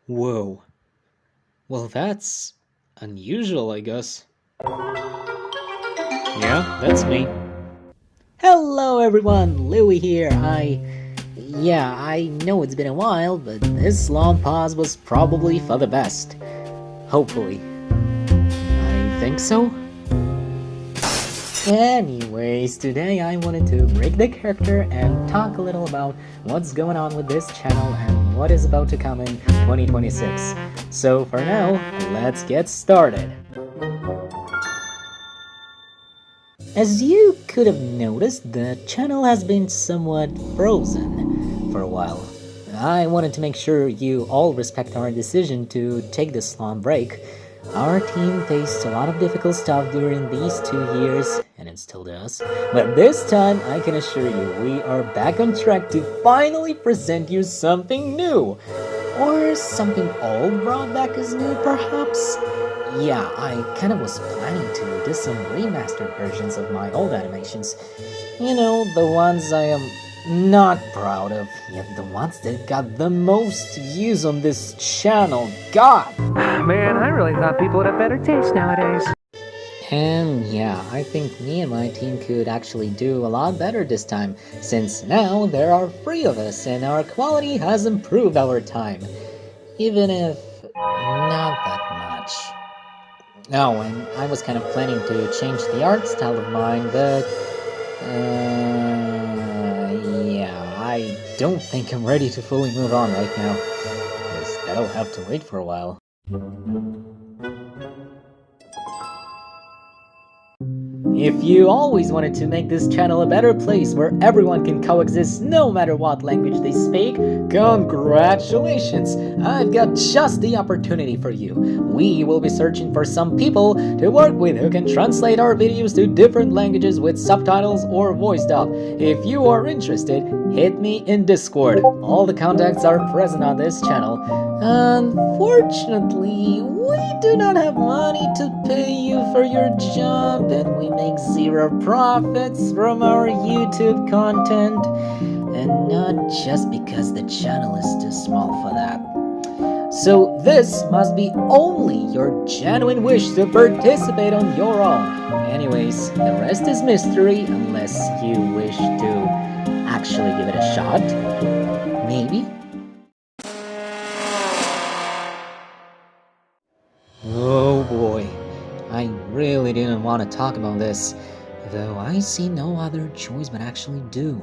Whoa. Well, that's unusual, I guess. Yeah, that's me. Hello everyone, Louie here. I know it's been a while, but this long pause was probably for the best. Hopefully. I think so. Anyways, today I wanted to break the character and talk a little about what's going on with this channel and what is about to come in 2026. So for now, let's get started. As you could have noticed, the channel has been somewhat frozen for a while. I wanted to make sure you all respect our decision to take this long break. Our team faced a lot of difficult stuff during these 2 years, and it still does. But this time, I can assure you, we are back on track to finally present you something new. Or something old brought back as new, perhaps? Yeah, I kind of was planning to do some remastered versions of my old animations. You know, the ones I am not proud of, yet the ones that got the most views on this channel. God! Man, I really thought people would have better taste nowadays. And yeah, I think me and my team could actually do a lot better this time, since now there are 3 of us and our quality has improved over time. Even if not that much. Oh, and I was kind of planning to change the art style of mine, but yeah, I don't think I'm ready to fully move on right now, because that'll have to wait for a while. If you always wanted to make this channel a better place where everyone can coexist no matter what language they speak, congratulations! I've got just the opportunity for you. We will be searching for some people to work with who can translate our videos to different languages with subtitles or voice dub. If you are interested, hit me in Discord. All the contacts are present on this channel. Unfortunately, we do not have money to pay you for your job, and we make 0 profits from our YouTube content. And not just because the channel is too small for that. So this must be only your genuine wish to participate on your own. Anyways, the rest is mystery unless you wish to actually give it a shot. Maybe? Oh boy, I really didn't want to talk about this, though I see no other choice but actually do.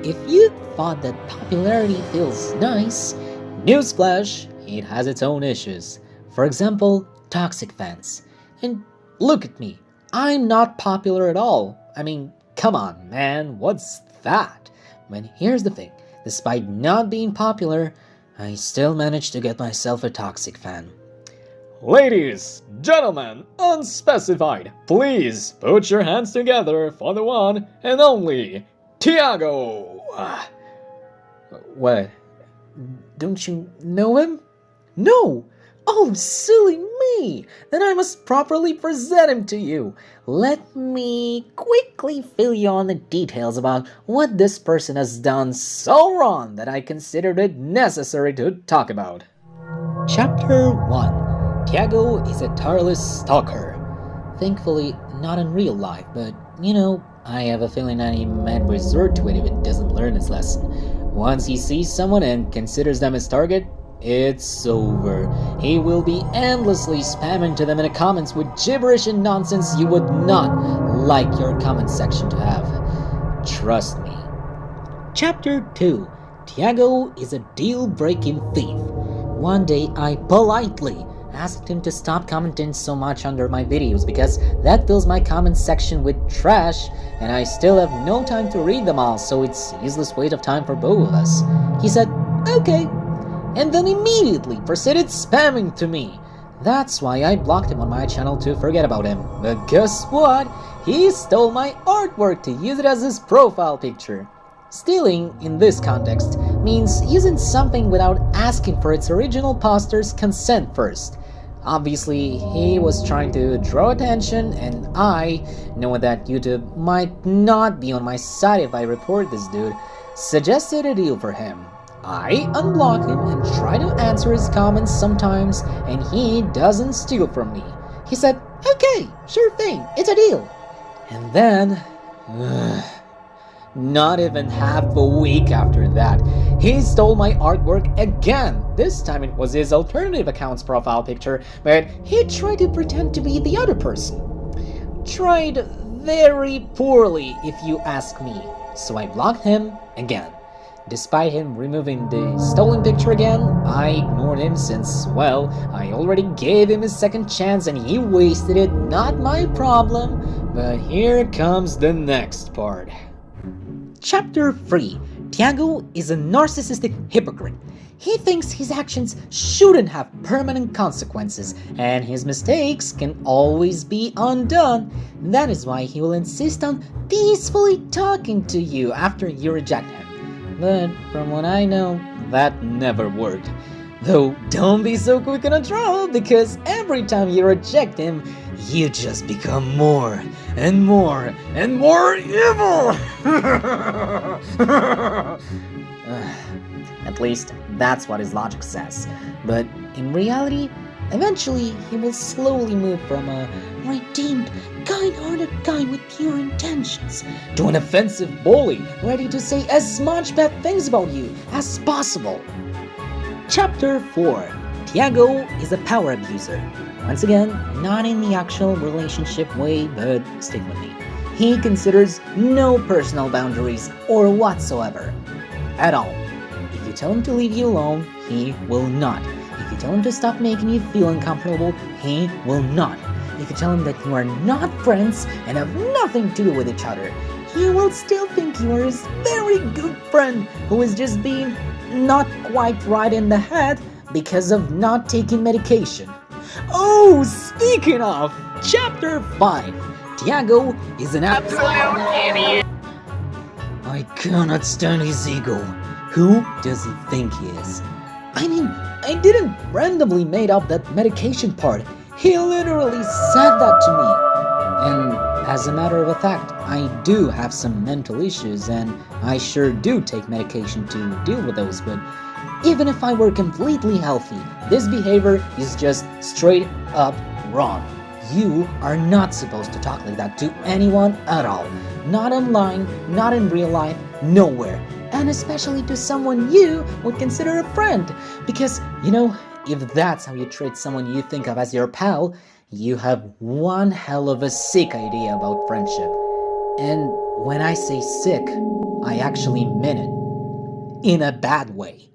If you thought that popularity feels nice, newsflash, it has its own issues. For example, toxic fans. And look at me, I'm not popular at all. I mean, come on man, what's that? But here's the thing. Despite not being popular, I still managed to get myself a toxic fan. Ladies, gentlemen, unspecified, please put your hands together for the one and only Tiago! What? Don't you know him? No! Oh, silly me! Then I must properly present him to you. Let me quickly fill you on the details about what this person has done so wrong that I considered it necessary to talk about. Chapter 1. Tiago is a tireless stalker. Thankfully, not in real life, but, you know, I have a feeling any man will resort to it if it doesn't learn its lesson. Once he sees someone and considers them his target, it's over. He will be endlessly spamming to them in the comments with gibberish and nonsense you would not like your comment section to have. Trust me. Chapter 2. Tiago is a deal-breaking thief. One day I politely asked him to stop commenting so much under my videos because that fills my comment section with trash and I still have no time to read them all, so it's a useless waste of time for both of us. He said, okay, and then immediately proceeded spamming to me. That's why I blocked him on my channel to forget about him. But guess what? He stole my artwork to use it as his profile picture. Stealing, in this context, means using something without asking for its original poster's consent first. Obviously, he was trying to draw attention, and I, knowing that YouTube might not be on my side if I report this dude, suggested a deal for him. I unblock him and try to answer his comments sometimes, and he doesn't steal from me. He said, "Okay, sure thing, it's a deal." And then, not even half a week after that, he stole my artwork again. This time it was his alternative account's profile picture, but he tried to pretend to be the other person. Tried very poorly, if you ask me. So I blocked him again. Despite him removing the stolen picture again, I ignored him since, well, I already gave him his second chance and he wasted it. Not my problem. But here comes the next part. Chapter 3. Tiago is a narcissistic hypocrite. He thinks his actions shouldn't have permanent consequences, and his mistakes can always be undone. That is why he will insist on peacefully talking to you after you reject him. But from what I know, that never worked. Though don't be so quick on a draw, because every time you reject him, you just become more and more and more evil! At least that's what his logic says. But in reality, eventually he will slowly move from a redeemed, kind-hearted guy with pure intentions to an offensive bully ready to say as much bad things about you as possible. Chapter 4. Tiago is a power abuser. Once again, not in the actual relationship way, but stick with me. He considers no personal boundaries or whatsoever. At all. If you tell him to leave you alone, he will not. If you tell him to stop making you feel uncomfortable, he will not. If you tell him that you are not friends and have nothing to do with each other, he will still think you are his very good friend who is just being not quite right in the head because of not taking medication. Oh, speaking of, Chapter 5. Tiago is an absolute idiot. I cannot stand his ego. Who does he think he is? I mean, I didn't randomly made up that medication part. He literally said that to me. And as a matter of fact, I do have some mental issues and I sure do take medication to deal with those, but even if I were completely healthy, this behavior is just straight up wrong. You are not supposed to talk like that to anyone at all. Not online, not in real life, nowhere. And especially to someone you would consider a friend. Because, you know, if that's how you treat someone you think of as your pal, you have one hell of a sick idea about friendship. And when I say sick, I actually mean it. In a bad way.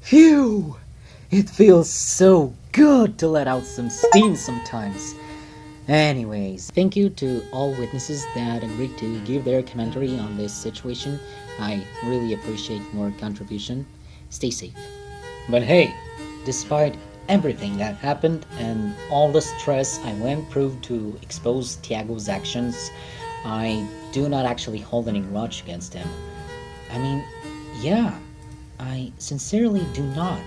Phew! It feels so good to let out some steam sometimes. Anyways, thank you to all witnesses that agreed to give their commentary on this situation. I really appreciate your contribution. Stay safe. But hey, despite everything that happened and all the stress I went through to expose Tiago's actions, I do not actually hold any grudge against him. I mean, yeah, I sincerely do not,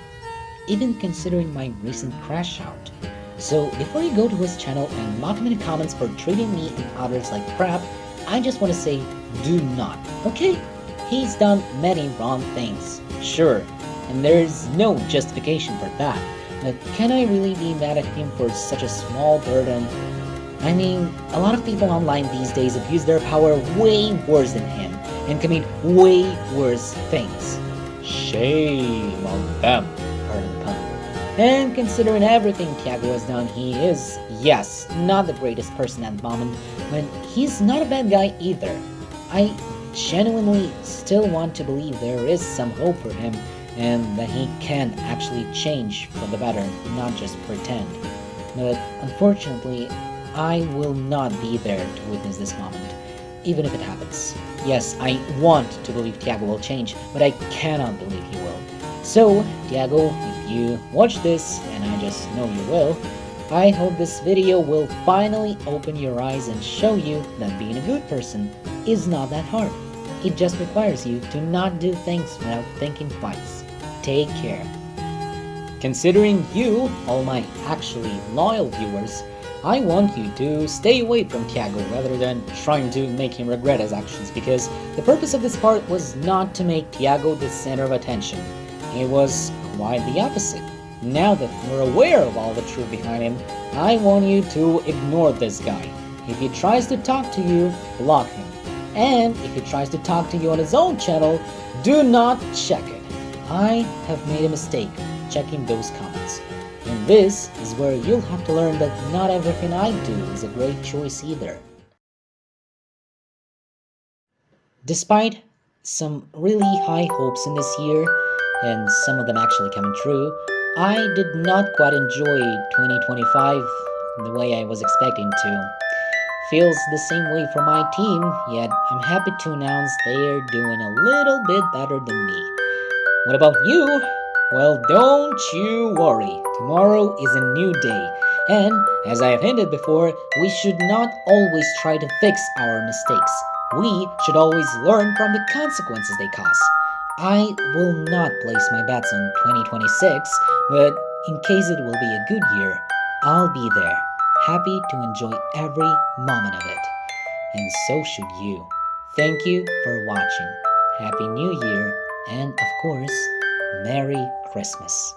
even considering my recent crash out. So before you go to his channel and mock him in the comments for treating me and others like crap, I just want to say, do not, okay? He's done many wrong things, sure, and there's no justification for that, but can I really be mad at him for such a small burden? I mean, a lot of people online these days abuse their power way worse than him, and commit way worse things. Shame on them, pardon the pun. And considering everything Tiago has done, he is, yes, not the greatest person at the moment, but he's not a bad guy either. I genuinely still want to believe there is some hope for him, and that he can actually change for the better, not just pretend. But unfortunately, I will not be there to witness this moment, even if it happens. Yes, I want to believe Tiago will change, but I cannot believe he will. So, Tiago, if you watch this, and I just know you will, I hope this video will finally open your eyes and show you that being a good person is not that hard. It just requires you to not do things without thinking twice. Take care. Considering you, all my actually loyal viewers, I want you to stay away from Tiago rather than trying to make him regret his actions, because the purpose of this part was not to make Tiago the center of attention. It was quite the opposite. Now that you're aware of all the truth behind him, I want you to ignore this guy. If he tries to talk to you, block him. And if he tries to talk to you on his own channel, do not check it. I have made a mistake checking those comments. And this is where you'll have to learn that not everything I do is a great choice either. Despite some really high hopes in this year, and some of them actually coming true, I did not quite enjoy 2025 the way I was expecting to. Feels the same way for my team, yet I'm happy to announce they're doing a little bit better than me. What about you? Well, don't you worry. Tomorrow is a new day. And as I have hinted before, we should not always try to fix our mistakes. We should always learn from the consequences they cause. I will not place my bets on 2026, but in case it will be a good year, I'll be there, happy to enjoy every moment of it. And so should you. Thank you for watching. Happy New Year, and of course, Merry Christmas.